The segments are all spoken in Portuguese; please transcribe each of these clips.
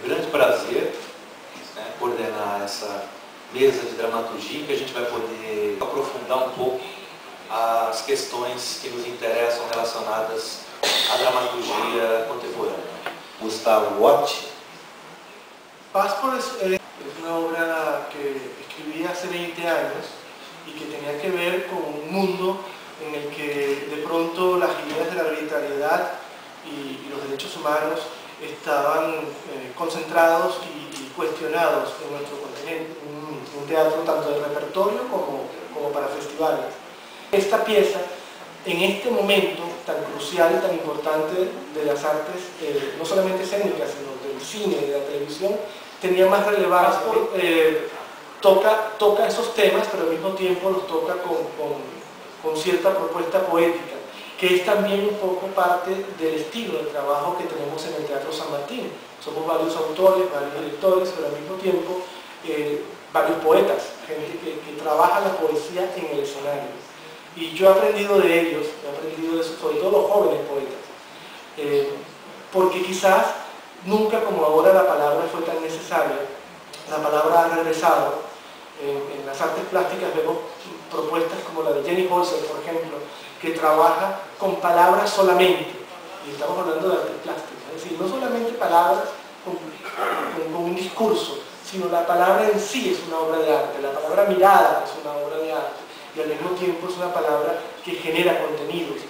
Um grande prazer, né, coordenar essa mesa de dramaturgia, que a gente vai poder aprofundar um pouco as questões que nos interessam relacionadas à dramaturgia contemporânea. Gustavo Watt. Passport es una obra que escribí hace 20 años y que tenía que ver con un mundo en el que de pronto las ideas de la arbitrariedad y los derechos humanos estaban concentrados y cuestionados en nuestro continente, un teatro tanto de repertorio como para festivales. Esta pieza, en este momento tan crucial y tan importante de las artes, no solamente escénicas, sino del cine y de la televisión, tenía más relevancia. Toca esos temas, pero al mismo tiempo los toca con cierta propuesta poética, que es también un poco parte del estilo de trabajo que tenemos en el Teatro San Martín. Somos varios autores, varios directores, pero al mismo tiempo varios poetas, gente que trabaja la poesía en el escenario. Y yo he aprendido de ellos, sobre todo los jóvenes poetas, porque quizás nunca como ahora la palabra fue tan necesaria, la palabra ha regresado. En las artes plásticas vemos propuestas como la de Jenny Holzer, por ejemplo, que trabaja con palabras solamente, y estamos hablando de artes plásticas, es decir, no solamente palabras con un discurso, sino la palabra en sí es una obra de arte, la palabra mirada es una obra de arte, y al mismo tiempo es una palabra que genera contenidos y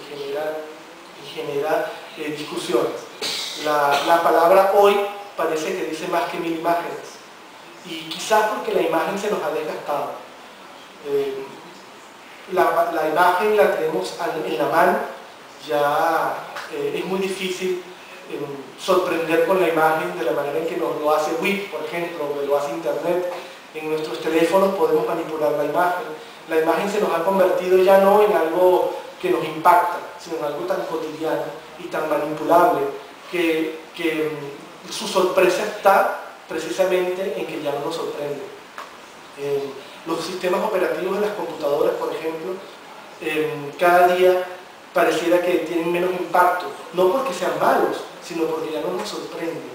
genera discusiones. La palabra hoy parece que dice más que 1000 imágenes, y quizás porque la imagen se nos ha desgastado. La imagen la tenemos en la mano, ya es muy difícil sorprender con la imagen de la manera en que nos lo hace WIP, por ejemplo, o lo hace Internet. En nuestros teléfonos podemos manipular la imagen. La imagen se nos ha convertido ya no en algo que nos impacta, sino en algo tan cotidiano y tan manipulable que su sorpresa está precisamente en que ya no nos sorprende. Los sistemas operativos de las computadoras, por ejemplo, cada día pareciera que tienen menos impacto, no porque sean malos, sino porque ya no nos sorprenden.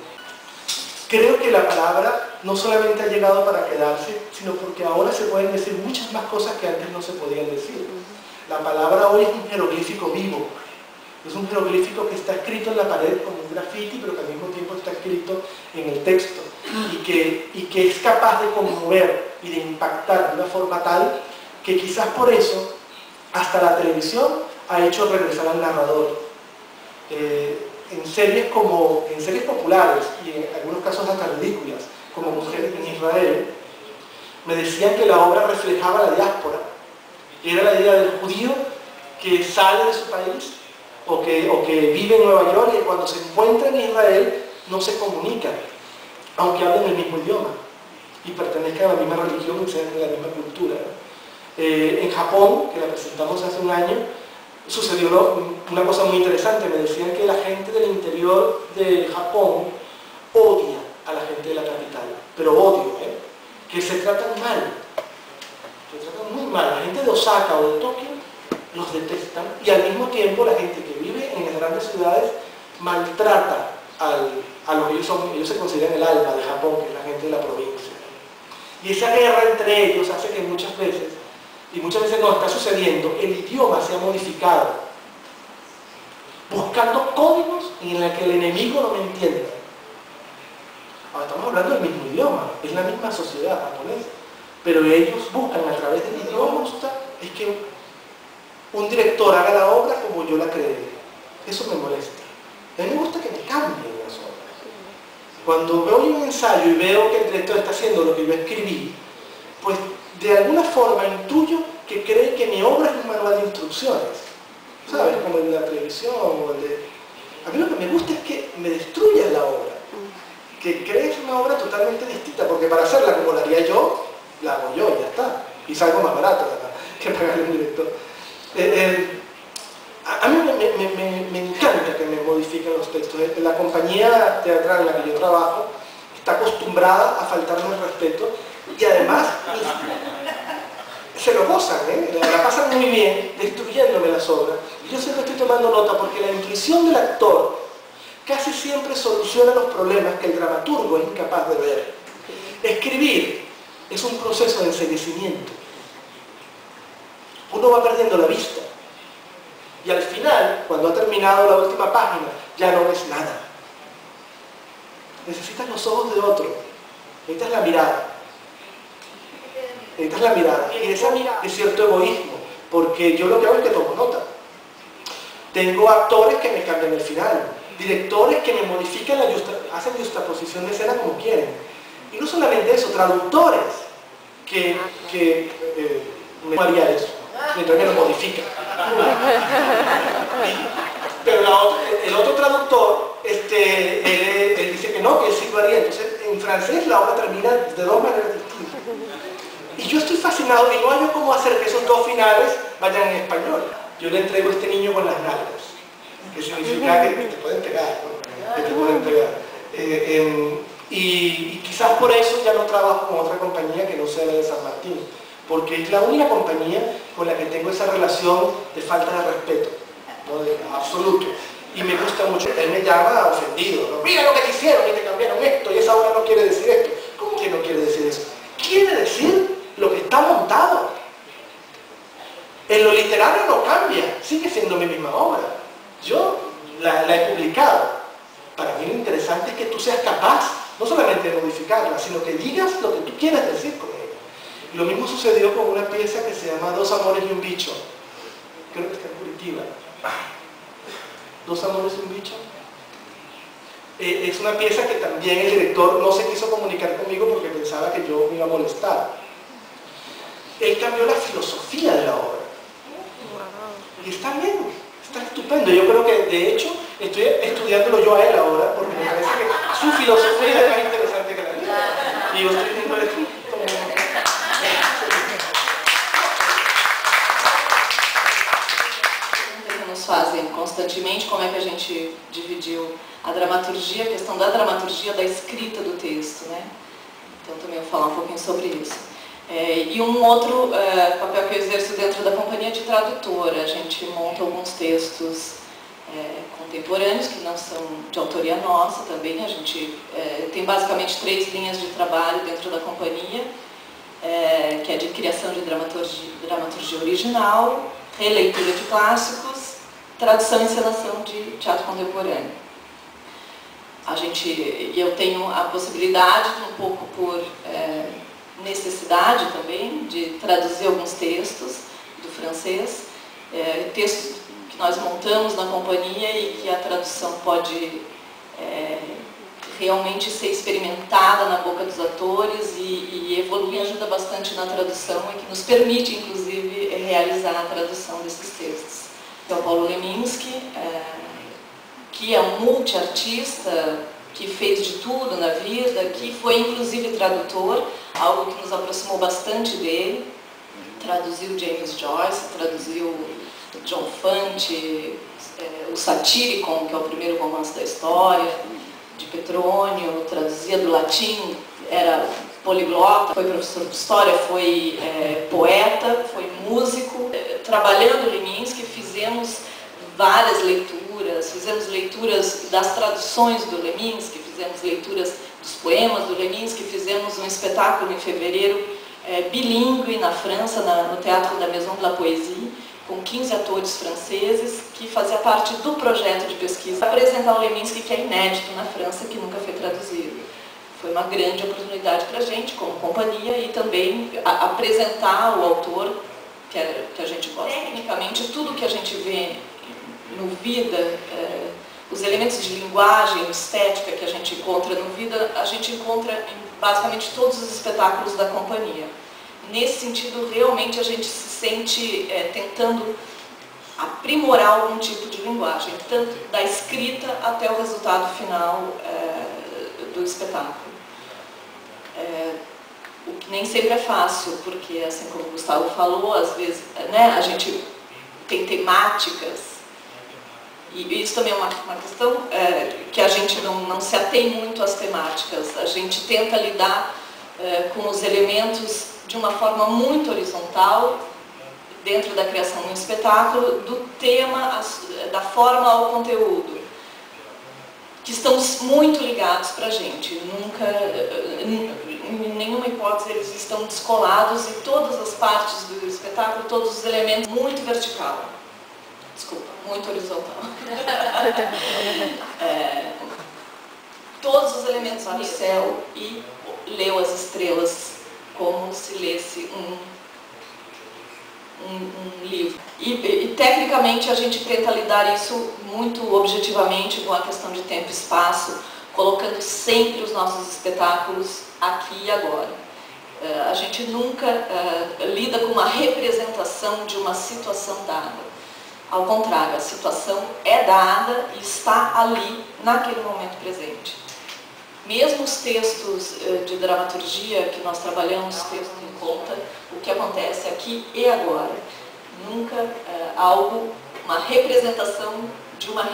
Creo que la palabra no solamente ha llegado para quedarse, sino porque ahora se pueden decir muchas más cosas que antes no se podían decir. La palabra hoy es un jeroglífico vivo. Es un jeroglífico que está escrito en la pared como un graffiti, pero que al mismo tiempo está escrito en el texto y que es capaz de conmover y de impactar de una forma tal que quizás por eso hasta la televisión ha hecho regresar al narrador. En series populares y en algunos casos hasta ridículas, como Mujeres en Israel, me decían que la obra reflejaba la diáspora. Era la idea del judío que sale de su país o que vive en Nueva York y cuando se encuentra en Israel no se comunican, aunque hablen el mismo idioma y pertenezcan a la misma religión y sean de la misma cultura. En Japón, que la presentamos hace un año, sucedió una cosa muy interesante. Me decían que la gente del interior de Japón odia a la gente de la capital, pero odio, que se tratan mal, se tratan muy mal. La gente de Osaka o de Tokio los detestan y al mismo tiempo la gente que vive en las grandes ciudades maltrata a los que ellos se consideran el alma de Japón, que es la gente de la provincia. Y esa guerra entre ellos hace que muchas veces no está sucediendo, el idioma se ha modificado, buscando códigos en los que el enemigo no me entienda. Ahora estamos hablando del mismo idioma, es la misma sociedad japonesa, pero ellos buscan a través del idioma, es que un director haga la obra como yo la creé. Eso me molesta. A mí me gusta que me cambien las obras. Cuando veo un ensayo y veo que el director está haciendo lo que yo escribí, pues de alguna forma intuyo que cree que mi obra es un manual de instrucciones, ¿sabes? Como el de la televisión o el de... A mí lo que me gusta es que me destruyas la obra, que crees una obra totalmente distinta, porque para hacerla como la haría yo, la hago yo y ya está, y salgo más barato que pagarle a un director. A mí me encanta que me modifiquen los textos. La compañía teatral en la que yo trabajo está acostumbrada a faltarme el respeto y además se lo gozan, la pasan muy bien destruyéndome las obras. Y yo siempre estoy tomando nota porque la intuición del actor casi siempre soluciona los problemas que el dramaturgo es incapaz de ver. Escribir es un proceso de enceguecimiento. Uno va perdiendo la vista. Y al final, cuando ha terminado la última página, ya no ves nada. Necesitas los ojos de otro. Necesitas la mirada. Necesitas la mirada. Y esa mirada es cierto egoísmo, porque yo lo que hago es que tomo nota. Tengo actores que me cambian el final, directores que me modifican, hacen justaposición de escena como quieren. Y no solamente eso, traductores que me haría eso, mientras me lo modifican. Pero el otro traductor, él dice que no, que él sí lo haría. Entonces, en francés la obra termina de dos maneras distintas. Y yo estoy fascinado y no hay cómo hacer que esos dos finales vayan en español. Yo le entrego a este niño con las nalgas, que significa que te pueden pegar, ¿no? Que te pueden pegar. Y quizás por eso ya no trabajo con otra compañía que no sea la de San Martín, porque es la única compañía con la que tengo esa relación de falta de respeto, ¿no? De absoluto. Y me gusta mucho. Él me llama ofendido, ¿no? Mira lo que te hicieron y te cambiaron esto, y esa obra no quiere decir esto. ¿Cómo que no quiere decir eso? Quiere decir lo que está montado. En lo literario no cambia, sigue siendo mi misma obra. Yo la he publicado. Para mí lo interesante es que tú seas capaz, no solamente de modificarla, sino que digas lo que tú quieras decir con ella. Y lo mismo sucedió con una pieza que se llama Dos amores y un bicho. Creo que está en Curitiba. Dos amores y un bicho. Es una pieza que también el director no se quiso comunicar conmigo porque pensaba que yo me iba a molestar. Él cambió la filosofía de la obra. Y está bien, está estupendo. Yo creo que, de hecho, estoy estudiándolo yo a él ahora, porque me parece que su filosofía es más interesante que la mía. Y yo estoy viendo esto como... Nos fazem constantemente, como é que a gente dividiu a dramaturgia, a questão da dramaturgia, da escrita do texto, né? Então também vou falar um pouquinho sobre isso. E um outro papel que eu exerço dentro da companhia é de tradutora. A gente monta alguns textos contemporâneos, que não são de autoria nossa também. A gente tem basicamente 3 linhas de trabalho dentro da companhia, que é de criação de dramaturgia original, releitura de clássicos, tradução e encenação de teatro contemporâneo. Eu tenho a possibilidade, um pouco por necessidade também, de traduzir alguns textos do francês, textos que nós montamos na companhia e que a tradução pode realmente ser experimentada na boca dos atores e evoluir, ajuda bastante na tradução e que nos permite, inclusive, realizar a tradução desses textos. Então, Paulo Leminski, que é um multiartista, que fez de tudo na vida, que foi inclusive tradutor, algo que nos aproximou bastante dele. Traduziu James Joyce, traduziu John Fante, o Satyricon, que é o primeiro romance da história, de Petrônio, traduzia do latim, era poliglota, foi professor de história, foi poeta, foi músico. Trabalhando Leminski, fizemos várias leituras, fizemos leituras das traduções do Leminski, fizemos leituras dos poemas do Leminski, fizemos um espetáculo em fevereiro bilíngue na França, no Teatro da Maison de la Poésie, com 15 atores franceses, que fazia parte do projeto de pesquisa apresentar o Leminski, que é inédito na França, que nunca foi traduzido. Foi uma grande oportunidade para a gente, como companhia, e também apresentar o autor que a gente gosta. Tecnicamente, tudo que a gente vê no Vida, os elementos de linguagem, estética que a gente encontra no Vida, a gente encontra em basicamente todos os espetáculos da companhia. Nesse sentido, realmente a gente se sente tentando aprimorar algum tipo de linguagem, tanto da escrita até o resultado final do espetáculo. O que nem sempre é fácil, porque, assim como o Gustavo falou, às vezes a gente tem temáticas, e isso também é uma questão que a gente não se atém muito às temáticas. A gente tenta lidar com os elementos de uma forma muito horizontal, dentro da criação de um espetáculo, do tema, da forma ao conteúdo. que estão muito ligados para a gente. Nunca, em nenhuma hipótese, eles estão descolados e todas as partes do espetáculo, todos os elementos, muito vertical. Desculpa, muito horizontal. Todos os elementos no céu e leu as estrelas como se lesse um livro. E tecnicamente a gente tenta lidar isso muito objetivamente com a questão de tempo e espaço, colocando sempre os nossos espetáculos aqui e agora. A gente nunca lida com uma representação de uma situação dada. Ao contrário, a situação é dada e está ali naquele momento presente. Mesmo os textos de dramaturgia que nós trabalhamos, textos em conta, o que acontece aqui e agora. Nunca uma representação de uma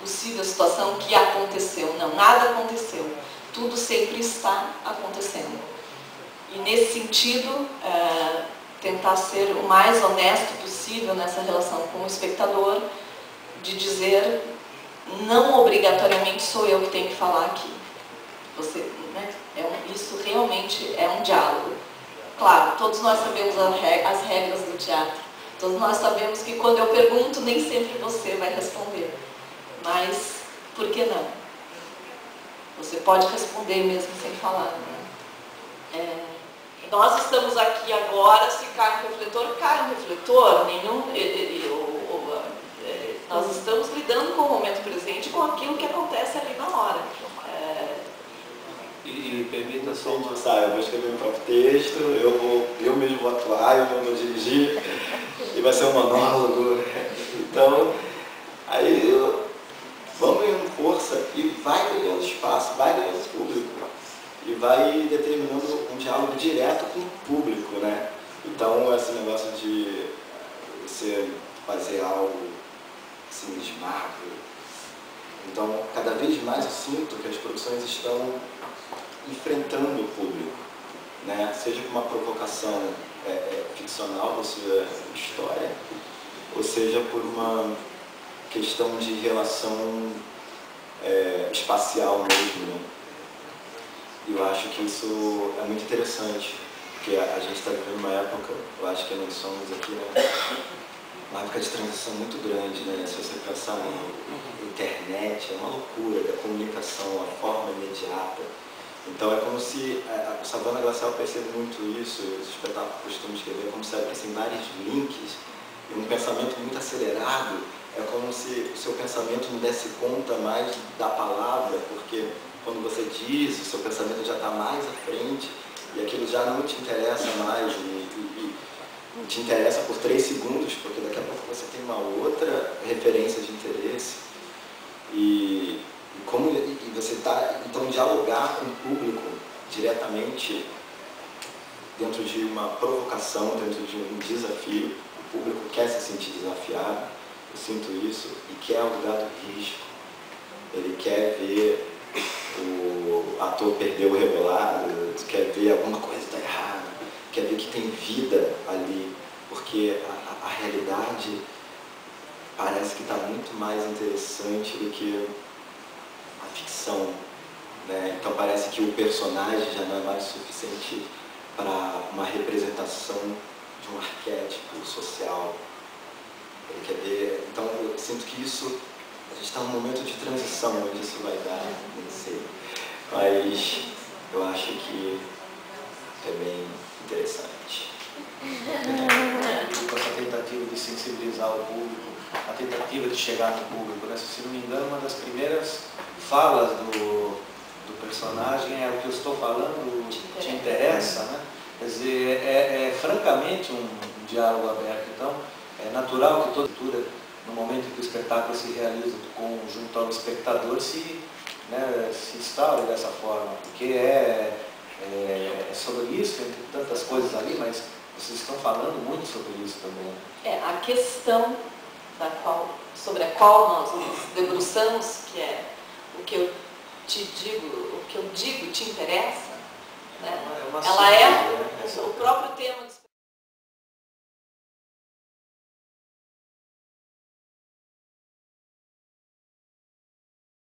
possível situação que aconteceu. Não, nada aconteceu. Tudo sempre está acontecendo. E nesse sentido, tentar ser o mais honesto possível nessa relação com o espectador, de dizer, não obrigatoriamente sou eu que tenho que falar aqui. Você, né? Isso realmente é um diálogo. Claro, todos nós sabemos as regras do teatro. Todos nós sabemos que quando eu pergunto, nem sempre você vai responder. Mas, por que não? Você pode responder mesmo sem falar, né? Nós estamos aqui agora, se cai um refletor, nós estamos lidando com o momento presente, com aquilo que acontece ali na hora. E permita só uma... Eu vou escrever meu próprio texto, eu mesmo vou atuar, eu mesmo vou dirigir, e vai ser um monólogo. Então, aí vamos ganhando força e vai ganhando espaço, vai ganhando público. E vai determinando um diálogo direto com o público, né? Então, esse negócio de você fazer algo cinemático. Então, cada vez mais eu sinto que as produções estão enfrentando o público, né? Seja com uma provocação ficcional da sua história, ou seja por uma questão de relação espacial mesmo, né? E eu acho que isso é muito interessante, porque a gente está vivendo uma época, eu acho que nós somos aqui, né? Uma época de transição muito grande, né? Se você pensar na internet, é uma loucura da comunicação, a forma imediata. Então é como se, a Savana Glacial percebe muito isso, os espetáculos costumam escrever, como se abrissem vários links, e um pensamento muito acelerado, é como se o seu pensamento não desse conta mais da palavra, porque quando você diz, o seu pensamento já está mais à frente, e aquilo já não te interessa mais, e te interessa por 3 segundos, porque daqui a pouco você tem uma outra referência de interesse. E você está, então, dialogar com o público diretamente dentro de uma provocação, dentro de um desafio. O público quer se sentir desafiado, eu sinto isso, e quer o lugar do risco. Ele quer ver o ator perder o rebolado, quer ver alguma coisa está errada, quer ver que tem vida ali, porque a realidade parece que está muito mais interessante do que a ficção, né? Então parece que o personagem já não é mais suficiente para uma representação de um arquétipo social. Ele quer ver, então eu sinto que isso, a gente está num momento de transição, onde isso vai dar, não sei, mas eu acho que é bem interessante. Com essa tentativa de sensibilizar o público, a tentativa de chegar no público, né? Se não me engano, uma das primeiras falas do personagem é: o que eu estou falando te interessa, né? Quer dizer, é francamente um diálogo aberto. Então, é natural que toda cultura, no momento em que o espetáculo se realiza junto ao espectador, se instaure dessa forma, porque é sobre isso, entre tantas coisas ali, mas vocês estão falando muito sobre isso também. A questão sobre a qual nós nos debruçamos, que é o que eu te digo, o que eu digo te interessa, né? Ela é o próprio tema do